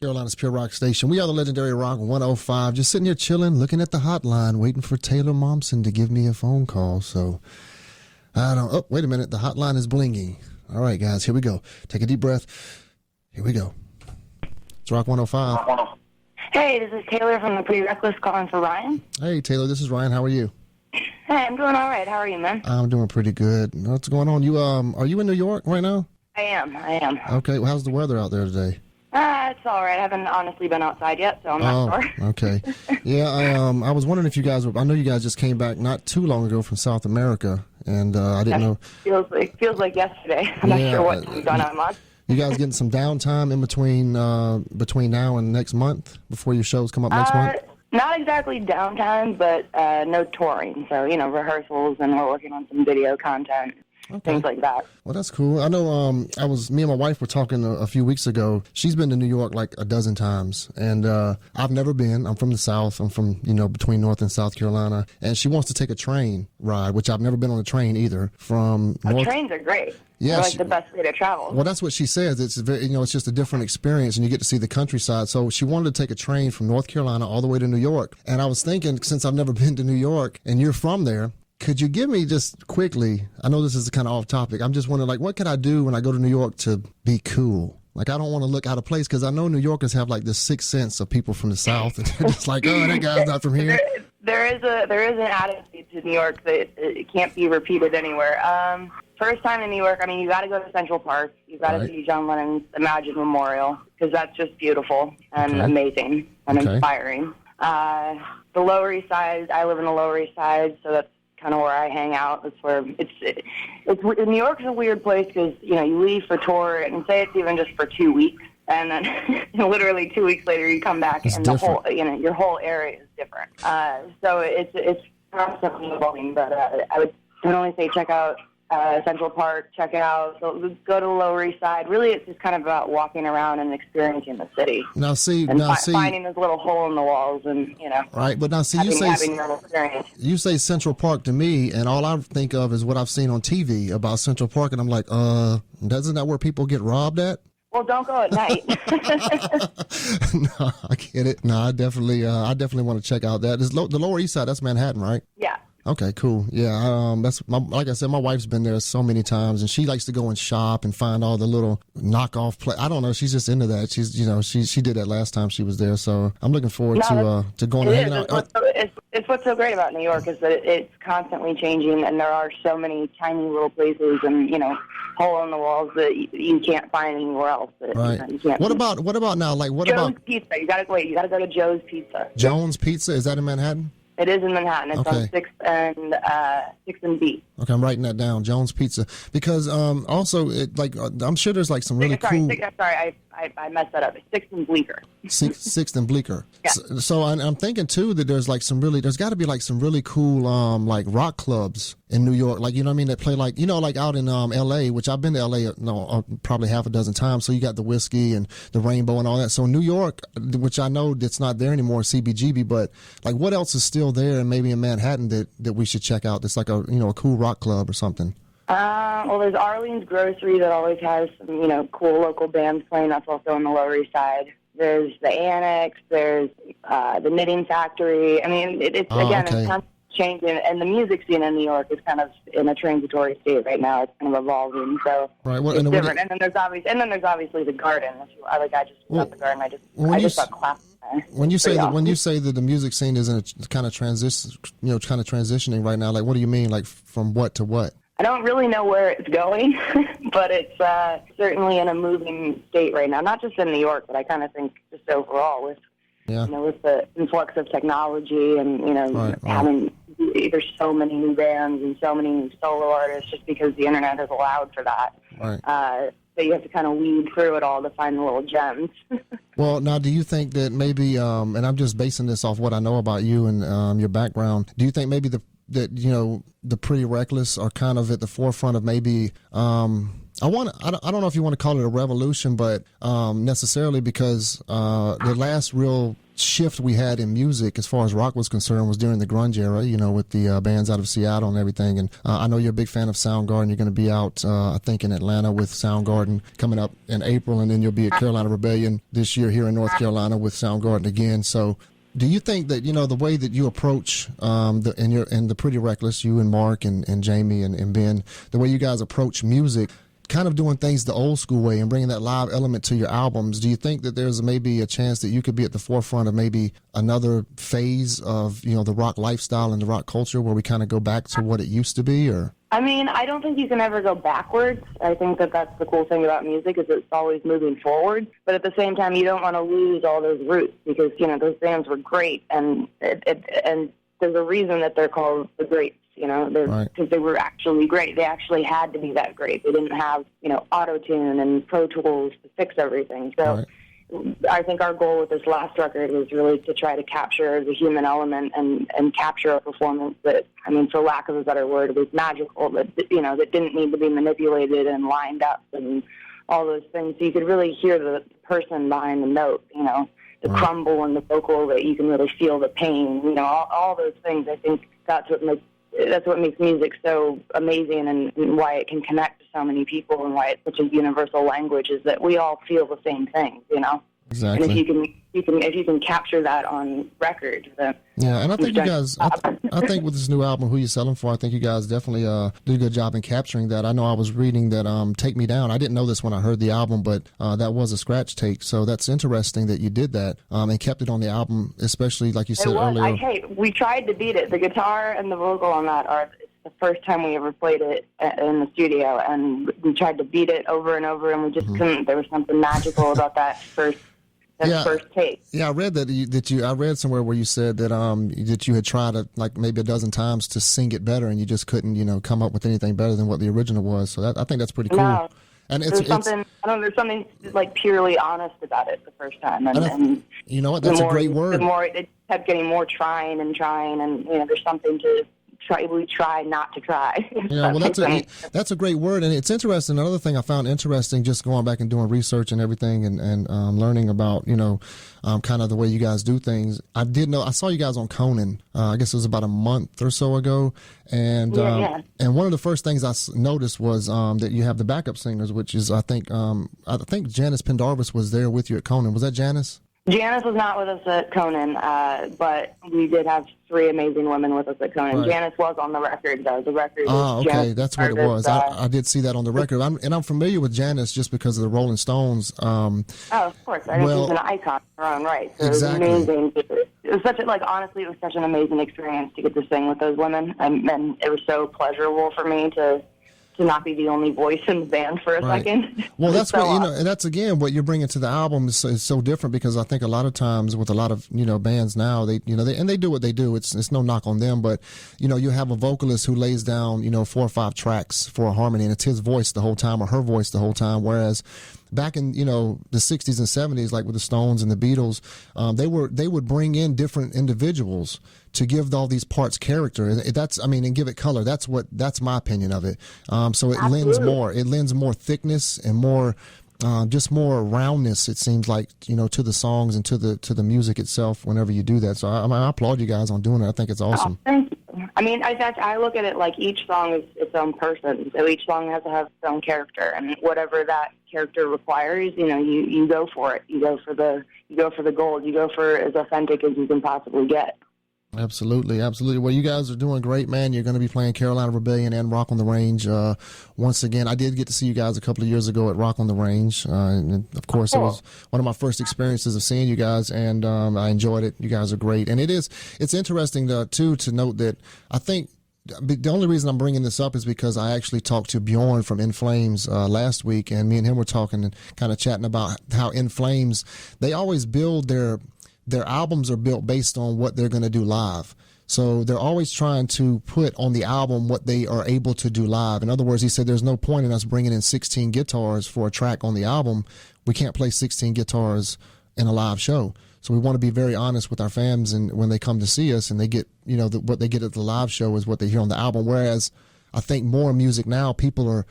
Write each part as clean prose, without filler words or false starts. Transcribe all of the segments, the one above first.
Carolina's Pure Rock Station. We are the legendary Rock 105. Just sitting here chilling, looking at the hotline, waiting for Taylor Momsen to give me a phone call. So, I don't... Oh, wait a minute. The hotline is blinging. All right, guys, here we go. Take a deep breath. Here we go. It's Rock 105. Hey, this is Taylor from the Recless calling for Ryan. Hey, Taylor, this is Ryan. How are you? Hey, I'm doing all right. How are you, man? I'm doing pretty good. What's going on? You are you in New York right now? I am. Okay, well, how's the weather out there today? It's all right. I haven't honestly been outside yet, so I'm not sure. Okay. Yeah, I was wondering if you guys were... I know you guys just came back not too long ago from South America, and I didn't know... Feels like yesterday. I'm not sure what's going on much. You guys getting some downtime in between now and next month before your shows come up next month? Not exactly downtime, but no touring. So, rehearsals, and we're working on some video content. Okay. Things like that. Well, that's cool. I know me and my wife were talking a few weeks ago. She's been to New York like a dozen times, and I've never been. I'm from the South. I'm from, between North and South Carolina, and she wants to take a train ride, which I've never been on a train either. Trains are great. Yeah, they're the best way to travel. Well, that's what she says. It's very, it's just a different experience, and you get to see the countryside. So she wanted to take a train from North Carolina all the way to New York. And I was thinking, since I've never been to New York, and you're from there, could you give me just quickly, I know this is kind of off topic, I'm just wondering, what can I do when I go to New York to be cool? I don't want to look out of place, because I know New Yorkers have this sixth sense of people from the South, and they're just like, oh, that guy's not from here. There is an attitude to New York that it can't be repeated anywhere. First time in New York, you got to go to Central Park. You got to see John Lennon's Imagine Memorial, because that's just beautiful and amazing and inspiring. The Lower East Side, I live in the Lower East Side, so that's kind of where I hang out. That's where New York's a weird place, because you leave for tour, and say it's even just for 2 weeks, and then literally 2 weeks later you come back, and the whole your whole area is different. So it's constantly evolving. But I would only say check out Central Park, go to the Lower East Side. Really, it's just kind of about walking around and experiencing the city. Finding this little hole in the walls, and Right, but having your own experience. You say Central Park to me, and all I think of is what I've seen on TV about Central Park, and I'm like, isn't that where people get robbed at? Well, don't go at night. No, I get it. No, I definitely want to check out that. The Lower East Side, that's Manhattan, right? Yeah. Okay, cool. Yeah, like I said, my wife's been there so many times, and she likes to go and shop and find all the little knockoff I don't know. She's just into that. She's, she did that last time she was there. So I'm looking forward to going and hanging out. It's what's so great about New York is that it's constantly changing, and there are so many tiny little places and hole in the walls that you can't find anywhere else. Right. You can't what about now? Joe's Pizza. You gotta go to Joe's Pizza. Jones Pizza, is that in Manhattan? It is in Manhattan. It's on 6th and B. Okay, I'm writing that down. Jones Pizza, because also I'm sure there's some really cool. I messed that up. It's 6th and Bleecker. 6th and Bleecker. Yeah. So I'm thinking too that there's there's got to be some really cool rock clubs in New York, that play out in L.A., which I've been to L.A. Probably half a dozen times. So you got the Whiskey and the Rainbow and all that. So New York, which I know that's not there anymore, CBGB, but what else is still there, and maybe in Manhattan that we should check out? That's a cool rock club or something. Well, there's Arlene's Grocery that always has some, cool local bands playing. That's also on the Lower East Side. There's the Annex. There's the Knitting Factory. It's constantly changing, and the music scene in New York is kind of in a transitory state right now. It's kind of evolving, so it's different. And then there's obviously the Garden. I just love the Garden. I just got class. When you say that the music scene is in a kind of transitioning right now, what do you mean? From what to what? I don't really know where it's going, but it's certainly in a moving state right now. Not just in New York, but I kind of think just overall with the influx of technology and having there's so many new bands and so many new solo artists, just because the internet has allowed for that. Right. So you have to kind of weed through it all to find the little gems. Well, now, do you think that maybe, and I'm just basing this off what I know about you and your background, do you think maybe the that the Pretty Reckless are kind of at the forefront of maybe I don't know if you want to call it a revolution, but necessarily, because the last real shift we had in music as far as rock was concerned was during the grunge era, with the bands out of Seattle and everything. And I know you're a big fan of Soundgarden. You're going to be out, I think, in Atlanta with Soundgarden coming up in April, and then you'll be at Carolina Rebellion this year here in North Carolina with Soundgarden again. So do you think that, the way that you approach and the Pretty Reckless, you and Mark and Jamie and Ben, the way you guys approach music, kind of doing things the old school way and bringing that live element to your albums, do you think that there's maybe a chance that you could be at the forefront of maybe another phase of, the rock lifestyle and the rock culture where we kind of go back to what it used to be? Or I mean, I don't think you can ever go backwards. I think that that's the cool thing about music, is it's always moving forward. But at the same time, you don't want to lose all those roots, because, those bands were great, and and there's a reason that they're called the greats. Because they were actually great. They actually had to be that great. They didn't have, auto-tune and Pro Tools to fix everything. So I think our goal with this last record was really to try to capture the human element and capture a performance that, for lack of a better word, was magical, that didn't need to be manipulated and lined up and all those things. So you could really hear the person behind the note, the crumble in the vocal, that you can really feel the pain, all those things. I think that's what makes music so amazing, and why it can connect to so many people, and why it's such a universal language, is that we all feel the same thing, Exactly. And if you can capture that on record, then and I think you guys, I think with this new album, Who You Selling For, I think you guys definitely did a good job in capturing that. I know I was reading that Take Me Down. I didn't know this when I heard the album, but that was a scratch take. So that's interesting that you did that and kept it on the album, especially like you said earlier. We tried to beat it. The guitar and the vocal on that it's the first time we ever played it in the studio, and we tried to beat it over and over, and we just couldn't. There was something magical about that first take. Yeah, I read I read somewhere where you said that that you had tried like maybe a dozen times to sing it better, and you just couldn't come up with anything better than what the original was. So I think that's pretty cool. No. And there's something like purely honest about it the first time, and you know what? That's a great word. The more it kept getting more trying, and there's something to try. We try not to try. Yeah, well, that's a great word, and it's interesting. Another thing I found interesting, just going back and doing research and everything, and learning about kind of the way you guys do things. I saw you guys on Conan. I guess it was about a month or so ago, and and one of the first things I noticed was that you have the backup singers, which is I think Janice Pendarvis was there with you at Conan. Was that Janice? Janice was not with us at Conan, but we did have three amazing women with us at Conan. Right. Janice was on the record, though. The record. Oh, okay, Janice that's what it was. I did see that on the record. I'm familiar with Janice just because of the Rolling Stones. Of course. I think she's an icon in her own right. So exactly. It was amazing. It was honestly, it was such an amazing experience to get to sing with those women, and it was so pleasurable for me to not be the only voice in the band for a second. Well, that's so what and that's again what you're bringing to the album is so different, because I think a lot of times with a lot of bands now, they do what they do. It's no knock on them, but you have a vocalist who lays down 4 or 5 tracks for a harmony, and it's his voice the whole time or her voice the whole time. Whereas back in the 60s and 70s, like with the Stones and the Beatles, they would bring in different individuals to give all these parts character. And give it color. That's my opinion of it. So it lends more thickness and more just more roundness, it seems like, to the songs and to the music itself whenever you do that. So I applaud you guys on doing it. I think it's awesome. Oh, thank you. I look at it like each song is its own person. So each song has to have its own character, and whatever that character requires, you go for it. You go for the gold. You go for as authentic as you can possibly get. Absolutely. Well, you guys are doing great, man. You're going to be playing Carolina Rebellion and Rock on the Range once again. I did get to see you guys a couple of years ago at Rock on the Range. And of course, It was one of my first experiences of seeing you guys, and I enjoyed it. You guys are great. And it's interesting, too, to note that I think the only reason I'm bringing this up is because I actually talked to Bjorn from In Flames last week, and me and him were talking and kind of chatting about how In Flames, they always build their albums are built based on what they're going to do live. So they're always trying to put on the album what they are able to do live. In other words, he said there's no point in us bringing in 16 guitars for a track on the album. We can't play 16 guitars in a live show. So we want to be very honest with our fans, and when they come to see us and they get, what they get at the live show is what they hear on the album. Whereas I think more music now, people are,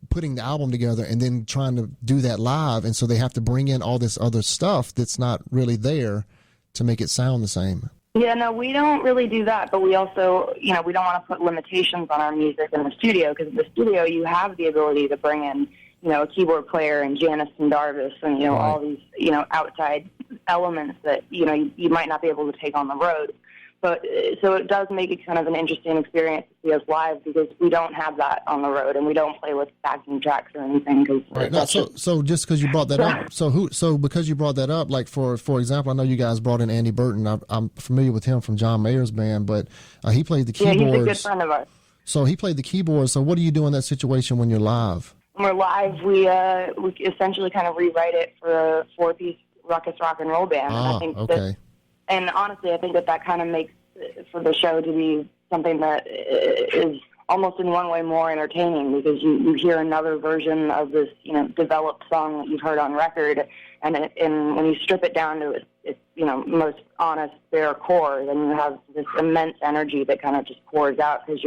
putting the album together and then trying to do that live. And so they have to bring in all this other stuff that's not really there to make it sound the same. Yeah, no, we don't really do that, but we also, we don't want to put limitations on our music in the studio, because in the studio you have the ability to bring in, a keyboard player and Janice and Darvis and, Right. all these, outside elements that, you might not be able to take on the road. But so it does make it kind of an interesting experience to see us live, because we don't have that on the road, and we don't play with backing tracks or anything. Right. No, so just because you brought that up, so because you brought that up, like for example, I know you guys brought in Andy Burton. I'm familiar with him from John Mayer's band, but he played the keyboards. Yeah, he's a good friend of ours. So he played the keyboards. So what do you do in that situation when you're live? When we're live, we essentially kind of rewrite it for a 4-piece ruckus rock and roll band. Ah, I think okay. And honestly, I think that kind of makes for the show to be something that is almost in one way more entertaining, because you hear another version of this, developed song that you've heard on record, and when you strip it down to its most honest, bare core, then you have this immense energy that kind of just pours out, because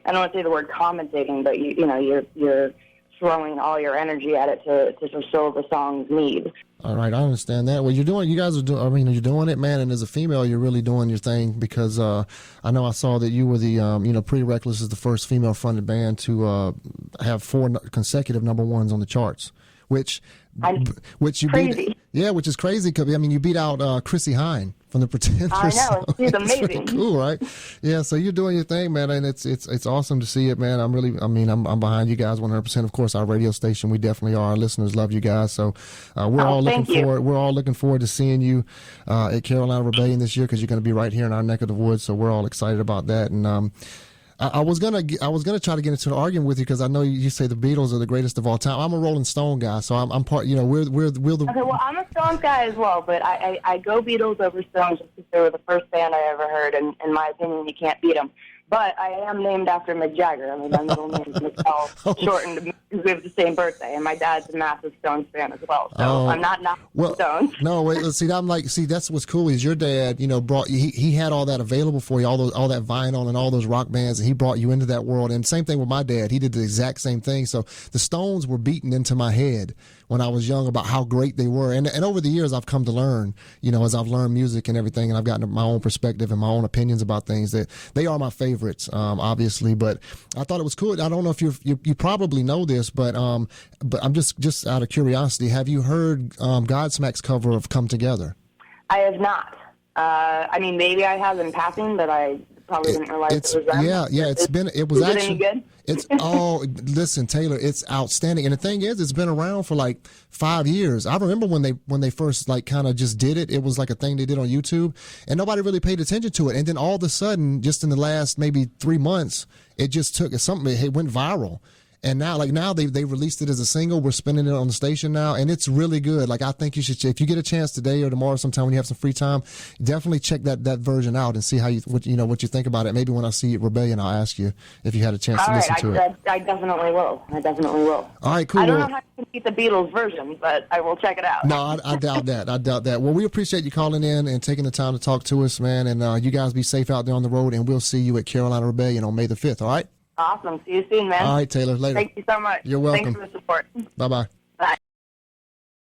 I don't want to say the word commentating, but you're throwing all your energy at it to fulfill the song's need. All right, I understand that. Well, you guys are doing, you're doing it, man, and as a female, you're really doing your thing, because I know I saw that you were the, Pretty Reckless is the first female-fronted band to have 4 consecutive number ones on the charts, which you crazy. beat. Yeah, which is crazy, because, you beat out Chrissy Hine from the Pretenders. I know, so she's it's amazing. pretty cool, right? Yeah, so you're doing your thing, man, and it's awesome to see it, man. I'm behind you guys 100%. Of course, our radio station, we definitely are. Our listeners love you guys, so we're all looking forward to seeing you at Carolina Rebellion this year, because you're going to be right here in our neck of the woods. So we're all excited about that, and I was gonna try to get into an argument with you, because I know you say the Beatles are the greatest of all time. I'm a Rolling Stone guy, so I'm part. We're the. Okay, well, I'm a Stones guy as well, but I go Beatles over Stones just because they were the first band I ever heard, and in my opinion, you can't beat them. But I am named after Mick Jagger. I mean, my middle name is Michelle, shortened because we have the same birthday, and my dad's a massive Stones fan as well. So I'm not Stones. No, wait. That's what's cool is your dad. Brought he had all that available for you, all that vinyl and all those rock bands, and he brought you into that world. And same thing with my dad. He did the exact same thing. So the Stones were beaten into my head when I was young about how great they were. And over the years, I've come to learn, as I've learned music and everything, and I've gotten my own perspective and my own opinions about things, that they are my favorites, obviously. But I thought it was cool. I don't know if you probably know this, but I'm just out of curiosity, have you heard Godsmack's cover of Come Together? I have not. Maybe I have in passing, but I probably didn't realize it was them. Yeah. Is it any good? Listen, Taylor, it's outstanding. And the thing is, it's been around for like 5 years. I remember when they first kind of just did it. It was like a thing they did on YouTube, and nobody really paid attention to it. And then all of a sudden, just in the last maybe 3 months, it just took something. It went viral. And now they released it as a single. We're spinning it on the station now, and it's really good. I think you should, if you get a chance today or tomorrow sometime when you have some free time, definitely check that version out and see what you think about it. Maybe when I see it Rebellion, I'll ask you if you had a chance to listen to it. I definitely will. All right, cool. I don't know how to beat the Beatles version, but I will check it out. No, I doubt that. Well, we appreciate you calling in and taking the time to talk to us, man. And you guys be safe out there on the road, and we'll see you at Carolina Rebellion on May the 5th. All right. Awesome. See you soon, man. All right, Taylor. Later. Thank you so much. You're welcome. Thanks for the support. Bye-bye.